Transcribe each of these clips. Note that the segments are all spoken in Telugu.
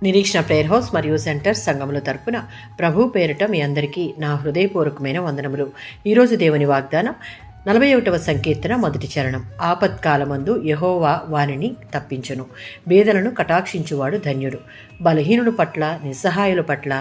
నిరీక్షణ ప్రేయర్ హౌస్ మరియు సెంటర్ సంఘముల తరపున ప్రభు పేరిట మీ అందరికీ నా హృదయపూర్వకమైన వందనములు. ఈరోజు దేవుని వాగ్దానం 41వ సంకీర్తన మొదటి చరణం. ఆపత్కాలమందు యెహోవా వానిని తప్పించును, బేదలను కటాక్షించువాడు ధన్యుడు. బలహీనుల పట్ల, నిస్సహాయుల పట్ల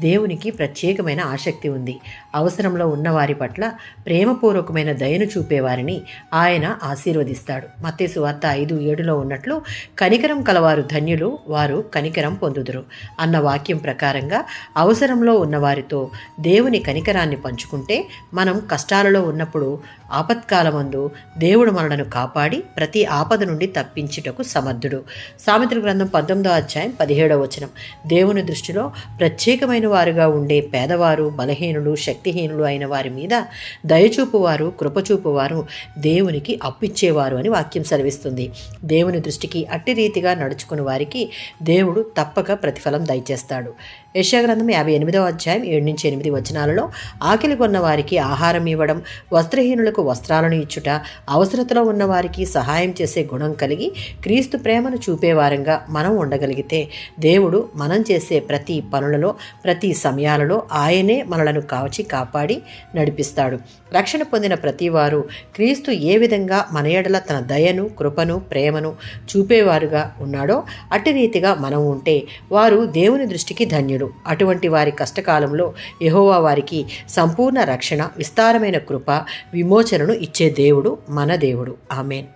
దేవునికి ప్రత్యేకమైన ఆసక్తి ఉంది. అవసరంలో ఉన్నవారి పట్ల ప్రేమపూర్వకమైన దయను చూపేవారిని ఆయన ఆశీర్వదిస్తాడు. మత్తయి సువార్త 5:7లో ఉన్నట్లు కనికరం కలవారు ధన్యులు, వారు కనికరం పొందుదురు అన్న వాక్యం ప్రకారంగా అవసరంలో ఉన్నవారితో దేవుని కనికరాన్ని పంచుకుంటే మనం కష్టాలలో ఉన్నప్పుడు ఆపత్కాలమందు దేవుడు మనలను కాపాడి ప్రతి ఆపద నుండి తప్పించుటకు సమర్థుడు. సామెతల గ్రంథం 19వ అధ్యాయం 17వ వచనం. దేవుని దృష్టిలో ప్రత్యేకమైన వారుగా ఉండే పేదవారు, బలహీనులు, శక్తిహీనులు అయిన వారి మీద దయచూపువారు, కృపచూపువారు దేవునికి అప్పిచ్చేవారు అని వాక్యం సెలవిస్తుంది. దేవుని దృష్టికి అట్టి రీతిగా నడుచుకుని వారికి దేవుడు తప్పక ప్రతిఫలం దయచేస్తాడు. యెషయా గ్రంథం 58వ అధ్యాయం 7-8 వచనాలలో ఆకలి కొన్న వారికి ఆహారం ఇవ్వడం, వస్త్రహీనులకు వస్త్రాలను ఇచ్చుట, అవసరతలో ఉన్న వారికి సహాయం చేసే గుణం కలిగి క్రీస్తు ప్రేమను చూపేవారంగా మనం ఉండగలిగితే దేవుడు మనం చేసే ప్రతి పనులలో, ప్రతి సమయాలలో ఆయనే మనలను కాపాడి నడిపిస్తాడు. రక్షణ పొందిన ప్రతి వారు క్రీస్తు ఏ విధంగా మన ఎడల తన దయను, కృపను, ప్రేమను చూపేవారుగా ఉన్నాడో అట్టి రీతిగా మనం ఉంటే వారు దేవుని దృష్టికి ధన్యుడు. అటువంటి వారి కష్టకాలంలో యెహోవా వారికి సంపూర్ణ రక్షణ, విస్తారమైన కృప, విమోచనను ఇచ్చే దేవుడు మన దేవుడు. ఆమేన్.